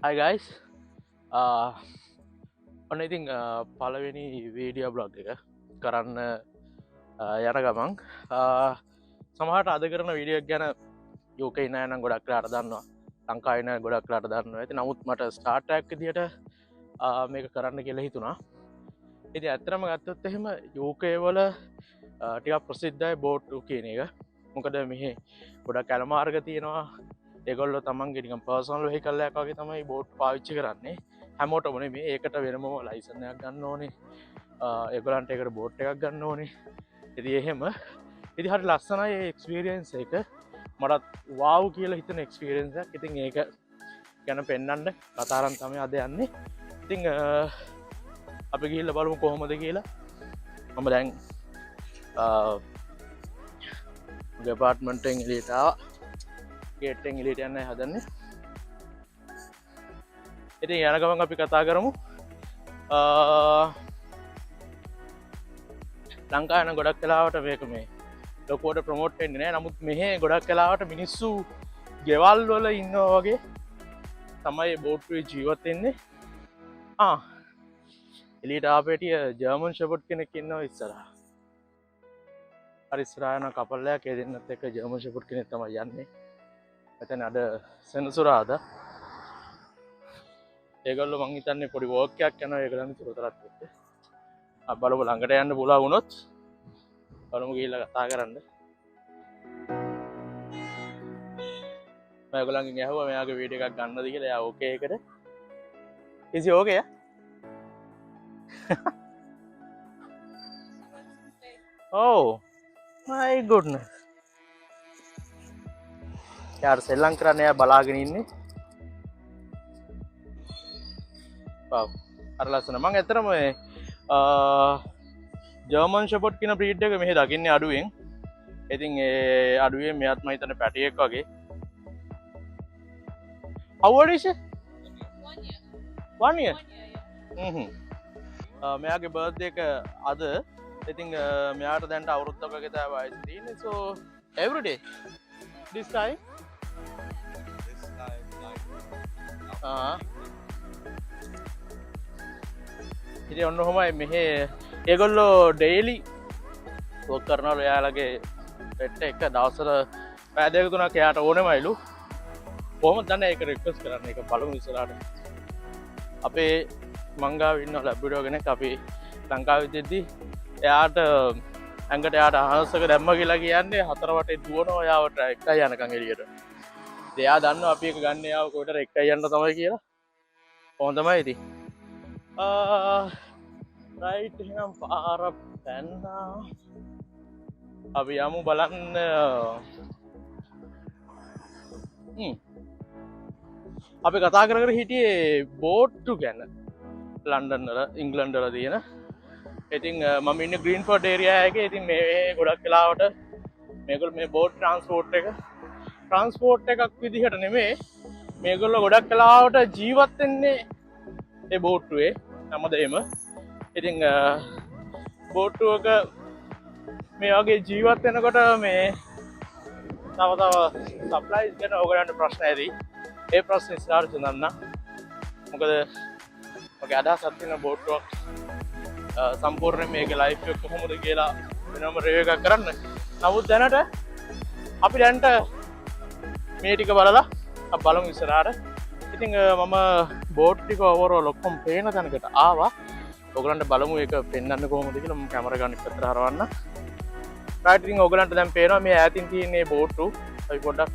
Hi guys. ඔන්න ඉතින් පළවෙනි වීඩියෝ බ්ලොග් එක කරන්න යන ගමන් සමහට අද කරන වීඩියක් ගැන යෝක ඉන්නනම් ගොඩක් ලාට දන්නවා ලංකායින ගොඩක් ලාට දන්න ඇති නමුත් මට ස්ටාර්ටක් දිට මේක කරන්න කියලා හිතුනා ඉති ඇත්තරම ගත්තොත් එහෙම යෝකයවල ටික ප්‍රසිද්ධයි බෝට්ටු කියන එක මොකද මෙහ ගොඩක් කැලමාර්ග තියෙනවා ඒගොල්ල තමන්ගේ නිකම් පර්සනල් වෙහිකල්ලයක් වගේ තමයි බෝට් පාවිච්චි කරන්නේ හැමෝටමන මේ ඒකට වෙනම ලයිසනයක් ගන්න ඕනේ ඒගොලන්ට එකට බෝට් එකක් ගන්න ඕනේ ඉති එහෙම ඉදි හට ලස්සනයි එක්ස්පිරියන්ස් එක මටත් වාව් කියල හිතන එක්ස්පිරෙන්න්සක් ඉතින් ඒක ගැන පෙන්නන්න කතාරන් තම අද යන්නේ ඉතිං අපි ගිල්ල බලමු කොහොමද කියලා මම දැන් ගෙපාර්ට්මන්ටෙන් එලිටාව ගේට්ටෙන් එලිට යන්න හදන්නේ ඉතින් යන ගමන් අපි කතා කරමු ලංකායන ගොඩක් කලාවට මේක මේ ලොකෝට ප්‍රමෝට් වෙන්නේ නෑ නමුත් මෙහ ගොඩක් කලාවට මිනිස්සු ගෙවල් වල ඉන්න වගේ තමයි බෝට්ටුවේ ජීවත් වෙන්නේ එලිට ආපේටිය ජර්මන් ෂෙපර්ඩ් කෙනෙක් ඉන්නවා ඉස්සරහා හරිස්රායන කපල්ලයක් ඒ දෙන්නත් එක්ක ජර්මන් ෂෙපර්ඩ් කෙනෙක් තමයි යන්නේ එතන අද සෙනසුරාදා ඒගොල්ලෝ මං හිතන්නේ පොඩි වෝක් එකක් යනවා ඒගොල්ලන් උතරත් එක්ක බලමු ළඟට යන්න පුළුවන් වුණොත් බලමු ගිහිල්ලා කතා කරන්න මම ඒගොල්ලන්ගෙන් ඇහුවා මෙයාගේ වීඩියෝ එකක් ගන්නද කියලා එයා ඕකේ එකට is he okay oh my goodness යාර සෙල්ලම් කරන්න එයා බලාගෙන ඉන්නේ අර ලස්සන මං ඇතරම ජර්මන් ෂෙපර්ඩ් කියන බ්‍රීඩ් එක මෙහෙ දකින්නේ අඩුවෙන් ඉතින් ඒ අඩුවේ මෙයත් මම හිතන්නේ පැටියෙක් වගේ how old is he 1 year මෙයාගේ බර්ත්ඩේ එක අද ඉතින් මෙයාට දැන්ට අවුරුද්දක වගේ තමයි වයස තියෙන්නේ so every day this time ඉතින් ඔන්න ඔහොමයි මෙහෙ ඒගොල්ලෝ ඩේලි වර්ක් කරනවලු එයාලගේ පෙට් එක දවසට පැය දෙක තුනක් එයාට ඕනෙමයිලු කොහොමද දන්නේ ඒක රික්වෙස්ට් කරන්න ඒක බලමු ඉස්සරහට අපේ මංගාව ඉන්න ලැබ්බිඩෝ කෙනෙක් අපි ලංකාවේ ඉඳිද්දි එයාට ඇඟට එයාට අහසක දැම්ම කියලා කියන්නේ හතර වටේ දුවනවා එයාවට එකයි යනකම් එළියට එයා දන්නවා අපි එක ගන්න එයාව කොහෙට එකයි යන්න තමයි කියලා කොහොම තමයි ඉතින් රයිට් එහෙනම් පාර පැන්නා අපි යමු බලන්න අපි කතා කර හිටියේ බෝට්ටු ගැන ලන්ඩන් වල ඉංග්ලන්ඩ් වල තියෙන ඉතින් මම ඉන්නේ ග්‍රීන්ෆෝඩ් ඒරියා එකේ ඉතින් මේ ගොඩක් වෙලාවට මේගොල්ලෝ මේ බෝට් ට්‍රාන්ස්පෝර්ට් එකක් විදිහට නෙමෙයි මේගොල්ලෝ ගොඩක් වෙලාවට ජීවත් වෙන්නේ ඒ බෝට්ටුවේ හැමදේම ඉතින් බෝට්ටුවක මේ වගේ ජීවත් වෙනකොට මේ තව සප්ලයිස් ගැන ඔයගලන්ට ප්‍රශ්න ඇති ඒ ප්‍රශ්න ඉස්සරහට දෙන්න මොකද ඔගේ අදහසක් තියෙන බෝට්ටුවක් සම්පූර්ණයෙන් මේකේ ලයිෆ් එක කොහොමද කියලා වෙනම රිවිව් එකක් කරන්න නමුත් දැනට අපි දැන්ට මේ ටික බලලා බලමු ඉස්සරහට ඉතින් මම බෝට් ටික ඕවරෝල් ඔක්කොම පේන තැනකට ආවා ඔයගලන්ට බලමු ඒක පෙන්වන්න කොහොමද කියලා මම කැමරා ගන්න ඉස්සරහට හරවන්න රයිට් ඉතින් ඔයගලන්ට දැන් පේනවා මේ ඈතින් තියෙන මේ බෝට්ටු අපි පොඩ්ඩක්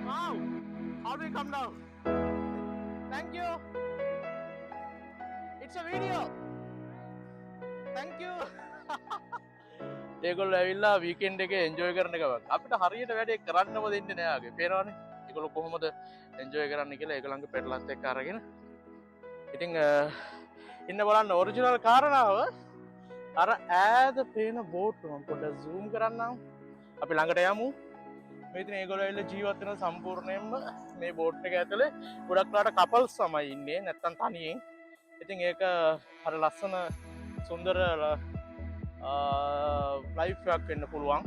wow how do we come down thank you it's a video thank you ඒගොල්ලෝ ඇවිල්ලා වීකෙන්ඩ් එකේ එන්ජොයි කරන එක වගේ අපිට හරියට වැඩේ කරන්නම දෙන්නේ නෑ ආගේ පේනවනේ ඒගොල්ලෝ කොහොමද එන්ජොයි කරන්න කියලා ඒගොල්ලන්ගේ පෙට්ලත් එක්ක අරගෙන ඉතින් ඉන්න බලන්න ඔරිජිනල් කාරණාව අර ඈත පේන බෝට් මම පොඩ්ඩක් zoom කරන්නම් අපි ළඟට යමු මේ ඉතින් ඒගොල්ලෝ ඇවිල්ලා ජීවත් වෙන සම්පූර්ණයෙන්ම මේ බෝට් එක ඇතුලේ ගොඩක් ලාට කපල්ස් තමයි ඉන්නේ නැත්තම් තනියෙන් ඉතින් ඒක අර ලස්සන සුන්දර ලයිෆ්ක් වෙන්න පුළුවන්.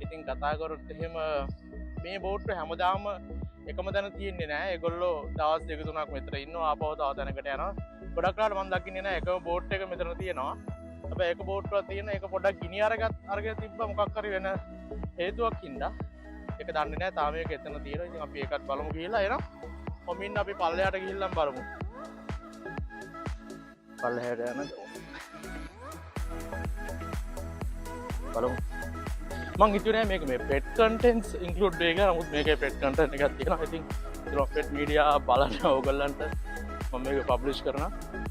ඉතින් කතා කරොත් එහෙම මේ බෝට්ට හැමදාම එකම තැන තියෙන්නේ නෑ. ඒගොල්ලෝ දවස් දෙක තුනක් මෙතන ඉන්නවා ආපහු තව තැනකට යනවා. ගොඩක් වෙලාවට මම දකින්නේ නෑ එකම බෝට් එක මෙතන තියෙනවා. හැබැයි එක බෝට්ටුවක් තියෙන එක පොඩ්ඩක් ගිනි අරගෙන තිබ්බා මොකක් හරි වෙන හේතුවක් හින්දා. ඒක දන්නේ නෑ තාම මේක එතන තියෙනවා. ඉතින් අපි ඒකත් බලමු ගිහලා එනවා. කොමින් අපි පල්ලෙහාට ගිහිල්ලා බලමු. පල්ලෙහාට යන බලමු. මං හිතුවේ මේක මේ පෙට් කන්ටෙන්ට්ස් ඉන්ක්ලූඩ් වෙයි කියලා. නමුත් මේකේ පෙට් කන්ටෙන්ට් එකක් තියෙනවා. ඉතින් පෙට් මීඩියා බලන්න ඕගොල්ලන්ට මම මේක පබ්ලිෂ් කරනවා.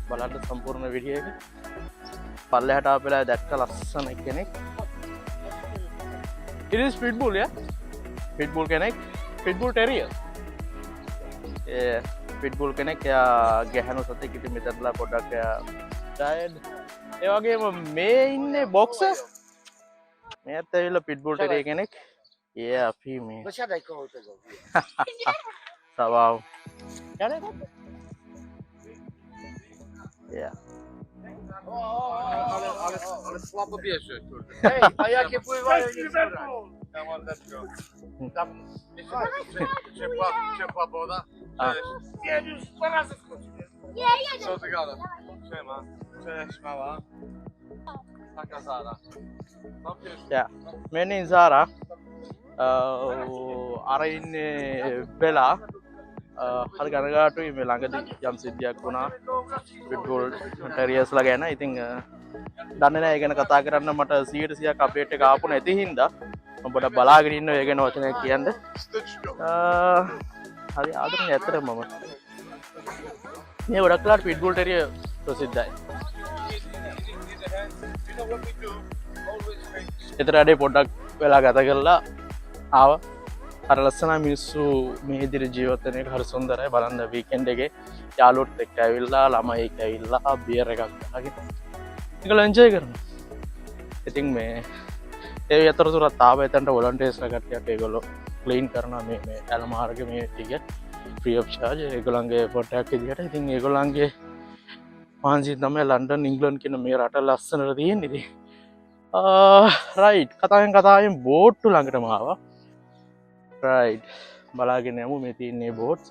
බලන්න සම්පූර්ණ වීඩියෝ එක. පල්ලෙහාට ආපෙලා දැක්ක ලස්සන කෙනෙක්. It is pitbull, yeah? Pitbull කෙනෙක්. Pitbull terrier. පිට්බුල් කෙනෙක් එයා ගැහැණු සතෙක්. ඉතින් මෙතනලා පොඩ්ඩක් එයා ඩයඩ්. ඒ වගේම මේ ඉන්නේ බොක්සර්. මෙයාත් ඇවිල්ලා පිට්බුල් ටෙරියර් කෙනෙක්. Yeah, female. සවාව්. Yeah. Ale słabo bierze, kurde. Ej, a jakie pływają Liverpool? Let's go. Tam ciepła woda. Nie, już 2 razy wchodziłem. Co ty gadasz? Siema. Cześć, mała. Taka Zara. Mam pierwszy. Yeah. My name is Zara. අර ඉන්නේ වෙලා හරි ගණගාටුයි මේ ළඟදී යම් සිද්ධියක් වුණා පිට්බුල් ටෙරියර්ස්ලා ගැන. ඉතින් දන්නේ නැහැ ඒ ගැන කතා කරන්න මට 100% අප්ඩේට් එක ආපු නැති හින්දා මම පොඩ්ඩක් බලාගෙන ඉන්නවා ඒ ගැන වචනයක් කියන්න. හරි ආදරෙන් ඇත්තටම මම මේ ගොඩක් වෙලාවට පිට්බුල් ටෙරියර් ප්‍රසිද්ධයි. ඒතර අඩේ පොඩ්ඩක් වෙලා ගත කරලා ආව. අර ලස්සන මිනිස්සු මේ ඉදිරි ජීවත් වෙන එක හරි සුන්දරයි. බලන්න වීකෙන්ඩ් එකේ යාළුවොත් එක්ක ඇවිල්ලා ළමයි එක්ක ඇවිල්ලා බියර් එකක් ගහගෙන ඒගොල්ලෝ එන්ජොයි කරනවා. ඉතින් මේ ඒ අතරතුරත් ආව එතනට වොලන්ටියර්ස්ලා කට්ටියක් ඒගොල්ලෝ ක්ලීන් කරනවා මේ ඇලමාර්ගේ මේ ටික ෆ්‍රී ඔෆ් charge ඒගොල්ලන්ගේ එෆර්ට් එකක් විදියට. ඉතින් ඒගොල්ලන්ගේ මහන්සිය තමයි ලන්ඩන් ඉංග්ලන්ඩ් කියන මේ රට ලස්සනට තියෙන්නේ. ඉතින් රයිට් කතාවෙන් බෝට්ටු ළඟටම ආවා. රයිට් බලාගෙන යමු මේ තියෙන්නේ බෝට්ස්.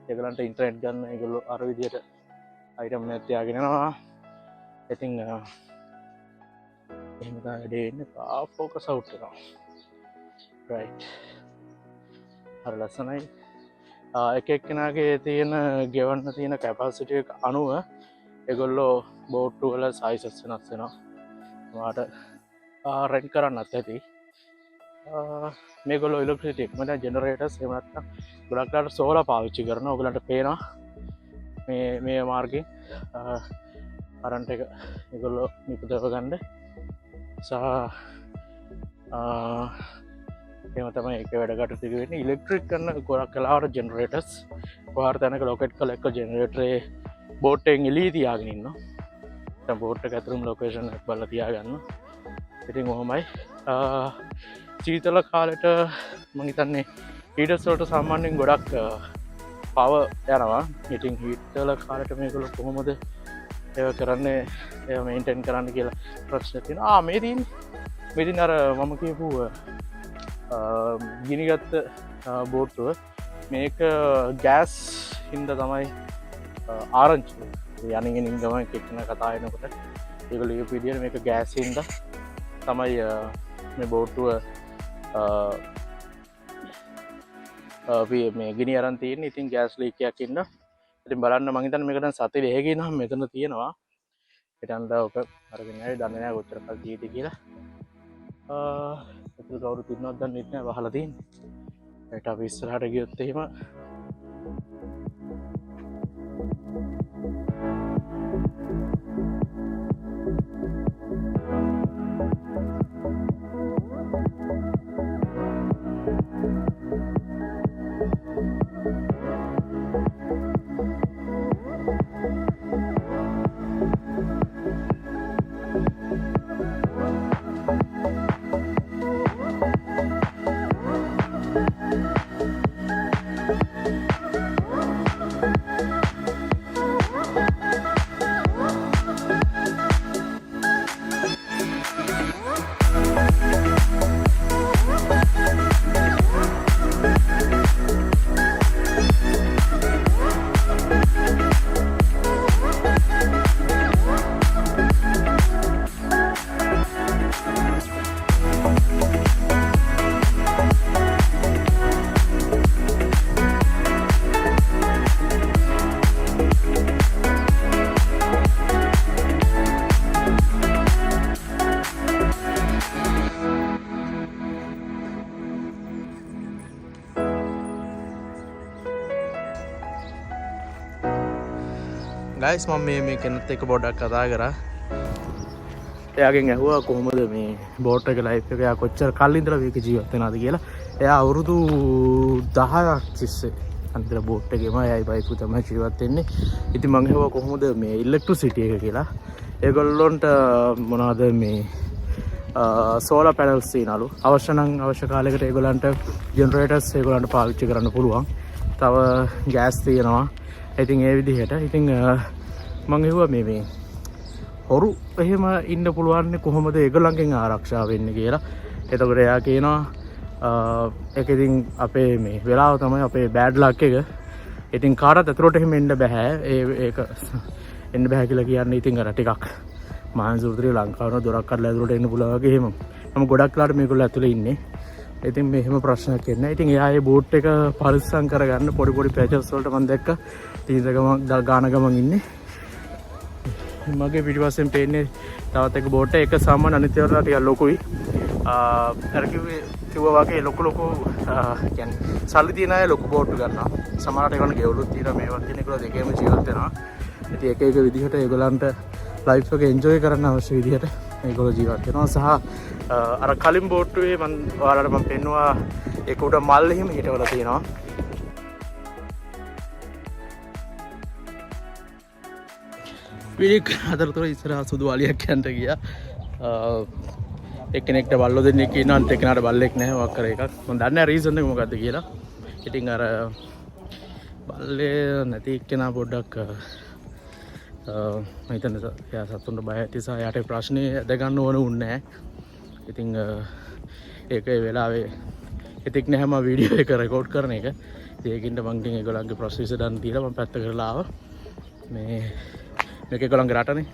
ඒගොල්ලන්ට ඉන්ටර්නෙට් ගන්න ඒගොල්ලෝ අර විදියට අයිටම් එකක් තියාගෙන යනවා. ඉතින් එහෙම තමයි දෙන්නේ. ෆෝකස් අවුට් වෙනවා. රයිට් හරි ලස්සනයි. එක එක්කෙනාගේ තියෙන ගෙවන්න තියෙන කැපැසිටි එක අනුව ඒගොල්ලෝ බෝට්ටු වල සයිසස් වෙනස් වෙනවා. ඔයාට රෙන්ට් කරන්නත් ඇති. මේගොල්ලෝ ඉලෙක්ට්‍රිසිටි එකම දැන් ජෙනරේටර්ස් එහෙම නැත්නම් ගොඩක් ලාට සෝලාර් පාවිච්චි කරනවා. ඔයගලන්ට පේනවා මේ මාර්ගේ කරන්ට් එක ඒගොල්ලෝ නිපදව ගන්න සහ එහෙම තමයි ඒක වැඩ කටයුතු ටික වෙන්නේ. ඉලෙක්ට්‍රික් කරන ගොඩක් වෙලාවට ජෙනරේටර්ස් ඔයාලා තැනක ලොකේට් කරලා එක ජෙනරේටරේ බෝට් එකෙන් එළිය තියාගෙන ඉන්නවා. දැන් බෝට් එක ඇතුළේම ලොකේෂන් එක බලලා තියාගන්න. ඉතින් ඔහොමයි. සීතල කාලෙට මම හිතන්නේ හීටර්ස් වලට සාමාන්‍යයෙන් ගොඩක් පව යනවා. ඉතින් හීටර්ල කාලෙට මේගොල්ලෝ කොහොමද ඒව කරන්නේ ඒව මේන්ටේන් කරන්න කියලා ප්‍රශ්න තියෙනවා. මේ තියෙන්නේ අර මම කියපු ගිනිගත්ත බෝට්ටුව. මේක ගෑස් හින්දා තමයි ආරංචි යනින් ගමන් එක්කන කතා වෙනකොට ඒගොල්ලෝ කියපු විදිහට මේක ගෑස් හින්දා තමයි මේ බෝට්ටුව මේ ගිනි අරන් තියෙන්නේ. ඉතින් ගෑස් ලීක් එකක් ඉන්න. ඉතින් බලන්න මං හිතන්නේ මේක දැන් සති දෙකකින් නම් මෙතන තියෙනවා. හිටන්ද ඔක අරගෙන ආවේ දන්නේ නැහැ කොච්චර කල් ජීවිත කියලා. ඒක කවුරුත් ඉන්නවද දන්නේ නැහැ වහලා තියෙන්නේ. ඒකට අපි ඉස්සරහට ගියොත් එහෙම ගයිස් මම මේ කෙනෙක් එක්ක පොඩ්ඩක් කතා කරා. එයාගෙන් ඇහුවා කොහොමද මේ බෝට් එක ලයිෆ් එක එයා කොච්චර කල් ඉඳලා මේක ජීවත් වෙනවද කියලා. එයා අවුරුදු 10ක් තිස්සේ අන්තර බෝට් එකේම එයායි බයිකු තමයි ජීවත් වෙන්නේ. ඉතින් මම ඇහුවා කොහොමද මේ ඉලෙක්ට්‍රිසිටි එක කියලා. ඒගොල්ලොන්ට මොනවද මේ සෝලාර් පැනල්ස් තියනලු. අවශ්‍ය නම් අවශ්‍ය කාලයකට ඒගොල්ලන්ට ජෙනරේටර්ස් ඒගොල්ලන්ට පාවිච්චි කරන්න පුළුවන්. තව ගෑස් තියෙනවා. ඉතින් ඒ විදිහට ඉතින් මම ඇහුවා මේ හොරු එහෙම ඉන්න පුළුවන් කොහොමද ඒගොල්ලන්ගෙන් ආරක්ෂා වෙන්නේ කියලා. එතකොට එයා කියනවා ඒක ඉතින් අපේ මේ වෙලාව තමයි අපේ බෑඩ් ලක් එක. ඉතින් කාටවත් අතට එහෙම එන්න බෑ. ඒක එන්න බෑ කියලා කියන්නේ ඉතින් අර ටිකක් මානසුරුතරේ ලංකාවන දොරක් කඩලා ඇතුළට එන්න පුළුවන් වගේ එහෙම. මම ගොඩක් ලාට මේගොල්ලෝ ඇතුළේ ඉන්නේ. ඉතින් මෙහෙම ප්‍රශ්නයක් එන්නේ. ඉතින් එයා ඒ බෝට් එක පරිස්සම් කරගන්න පොඩි පැචස් වලට මම දැක්කා. තීන්ද ගාන ගමන් ඉන්නේ. මගේ පිටිපස්සෙන් පේන්නේ තවත් එක බෝට් එක සාමාන්‍ය අනිත් ඒවාට ටිකක් ලොකුයි. අර කිව්වා වගේ ලොකු කියන්නේ සල්ලි තියන අය ලොකු බෝට් ගන්නවා. සමහරට ඒගොල්ලෝ ගෙවලුත් තියෙනවා මේවා කියන ඒගොල්ලෝ දෙකේම ජීවත් වෙනවා. ඉතින් එක විදිහට ඒගොල්ලන්ට ලයිෆ් එක එන්ජොයි කරන්න අවශ්‍ය විදිහට ඒගොල්ලෝ ජීවත් වෙනවා. සහ අර කලින් බෝට්ටුවේ ඔයාලට මම පෙන්නවා ඒක උඩ මල් එහෙම හිටවලා තියෙනවා. විලික් අතරතුර ඉස්සරහා සුදු අලියක් යන්න ගියා. එක්කෙනෙක්ට බල්ලෝ දෙන්නෙක් ඉන්නවා අනිත් එක්කෙනාට බල්ලෙක් නැහැ වක්කර එකක්. මම දන්නේ නැහැ රීසන් එක මොකද්ද කියලා. ඉතින් අර බල්ලේ නැති එක්කෙනා පොඩ්ඩක් මම හිතන්නේ එයා සතුන්ට බය ඇති නිසා එයාට ප්‍රශ්නේ දැගන්න ඕන උන්නේ නැහැ. ඉතින් ඒක ඒ වෙලාවේ එතික් නැහැ මම වීඩියෝ එක රෙකෝඩ් කරන එක. ඒකින්ද මම ඉතින් ඒගොල්ලන්ගේ ප්‍රොසෙස් විසඳන්න දීලා මම පැත්ත කරලා ආවා. මේක ඒගොල්ලන්ගේ රටනේ.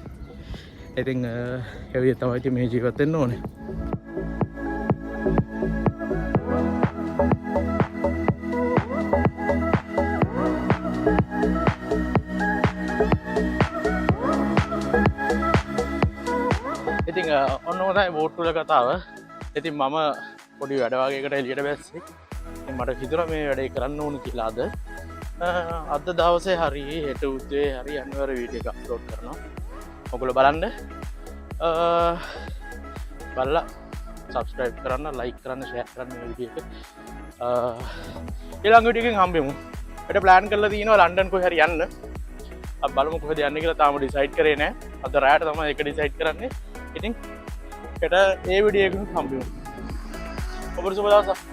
ඉතින් ඒ විදිහ තමයි ඉතින් මේ ජීවත් වෙන්න ඕනේ. ඉතින් ඔන්න තමයි බෝට් වල කතාව. ඉතින් මම පොඩි වැඩ වගේකට එළියට බැස්සේ. ඉතින් මට හිතුණා මේ වැඩේ කරන්න ඕන කියලා අද දවසේ හරි හෙට උදේ හරි අනිවාර්ය වීඩියෝ එකක් අප්ලෝඩ් කරනවා. ඔයගොල්ලෝ බලන්න. බලලා subscribe කරන්න, like කරන්න, share කරන්න මේ වීඩියෝ එක. ඊළඟ වීඩියෝ එකෙන් හම්බෙමු. අපිට plan කරලා තියෙනවා ලන්ඩන් කොහේ හරි යන්න. අපි බලමු කොහෙද යන්නේ කියලා තාම decide කරේ නැහැ. අද රාත්‍රියට තමයි ඒක decide කරන්නේ. ඉතින් හෙට ඒ වීඩියෝ එකෙන් හම්බෙමු. ඔබට සුබ දවසක්.